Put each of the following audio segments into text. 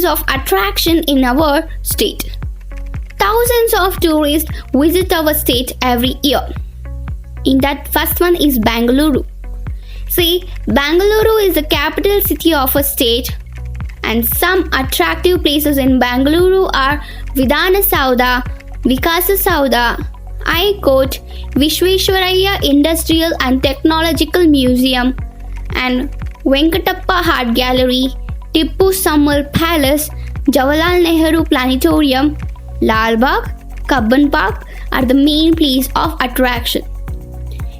of attraction in our state. Thousands of tourists visit our state every year. In that first one is Bangalore. See, Bangalore is the capital city of a state, and some attractive places in Bangalore are Vidhana Sauda, Vikasa Sauda, High Court, Vishweshwaraya Industrial and Technological Museum, and Venkatappa Art Gallery, Tippu Summer Palace, Jawaharlal Nehru Planetarium, Lal Bagh, Kabban Park are the main place of attraction.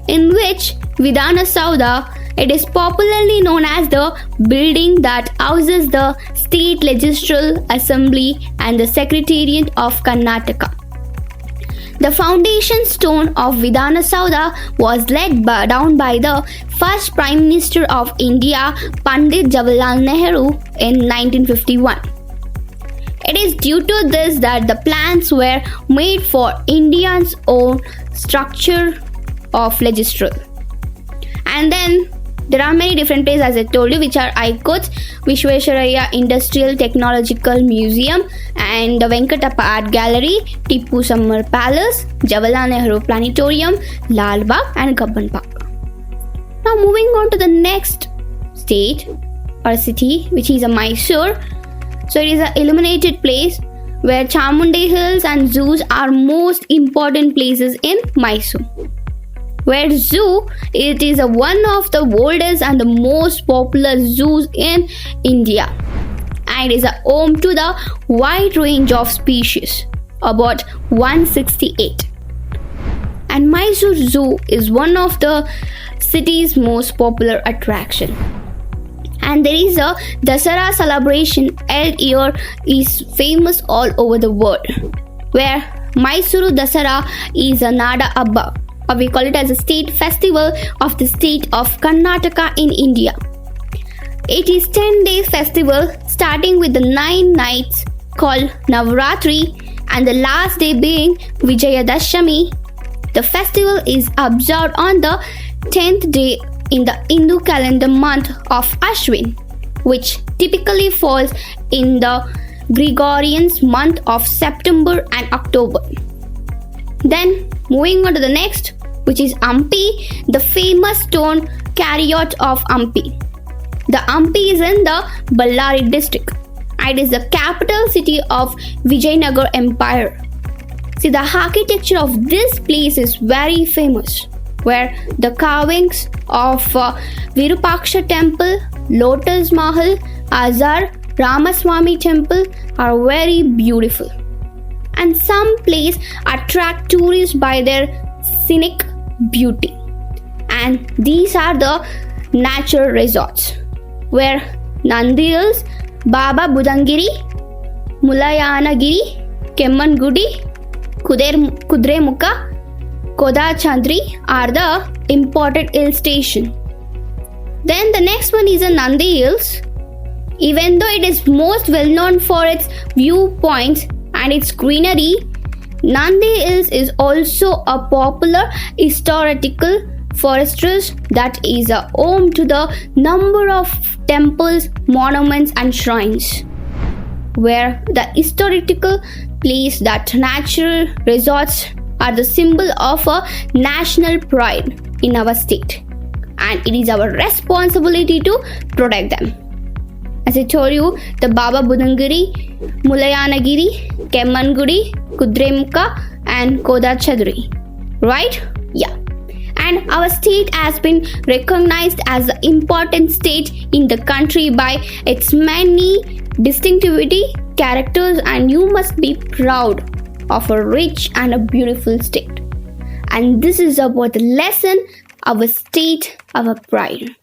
In which Vidhana Sauda, it is popularly known as the building that houses the State Legislative Assembly and the Secretariat of Karnataka. The foundation stone of Vidhana Sauda was laid down by the first Prime Minister of India, Pandit Jawaharlal Nehru, in 1951. It is due to this that the plans were made for India's own structure of legislature. And then there are many different places, as I told you, which are ICOTS, Vishweshwaraya Industrial Technological Museum, and the Venkatappa Art Gallery, Tippu Summer Palace, Jawaharlal Nehru Planetarium, Lal Bagh, and Kabban Park. Now moving on to the next state or city, which is Mysore. So it is an illuminated place where Chamundi Hills and zoos are most important places in Mysore. Where zoo, it is one of the oldest and the most popular zoos in India, and is a home to the wide range of species, about 168. And Mysore Zoo is one of the city's most popular attraction. And there is a Dasara celebration held here is famous all over the world, where Mysuru Dasara is a Nada Abba, or we call it as a state festival of the state of Karnataka in India. It is 10-day festival starting with the 9 nights called Navratri, and the last day being Vijayadashami. The festival is observed on the 10th day in the Hindu calendar month of Ashwin, which typically falls in the Gregorian month of September and October. Then moving on to the next, which is Hampi, the famous stone chariot of Hampi. The Hampi is in the Ballari district. It is the capital city of Vijayanagar Empire. See, the architecture of this place is very famous, where the carvings of Virupaksha Temple, Lotus Mahal, Azar, Ramaswamy Temple are very beautiful. And some places attract tourists by their scenic beauty. And these are the nature resorts, where Nandi Hills, Baba Budangiri, Mulayanagiri, Kemmangudi, Kudremukha, Kodachandri are the important hill station. Then the next one is a Nandi Hills. Even though it is most well known for its viewpoints and its greenery, Nandi Hills is also a popular historical fortress that is a home to the number of temples, monuments and shrines, where the historical place that natural resorts are the symbol of a national pride in our state, and it is our responsibility to protect them. As I told you, the Baba Budangiri, Mulayanagiri, Kemmangudi, Kudremukha and Kodachadri. Right? Yeah. And our state has been recognized as an important state in the country by its many distinctivity, characters, and you must be proud of a rich and a beautiful state. And this is about the lesson, our state, our pride.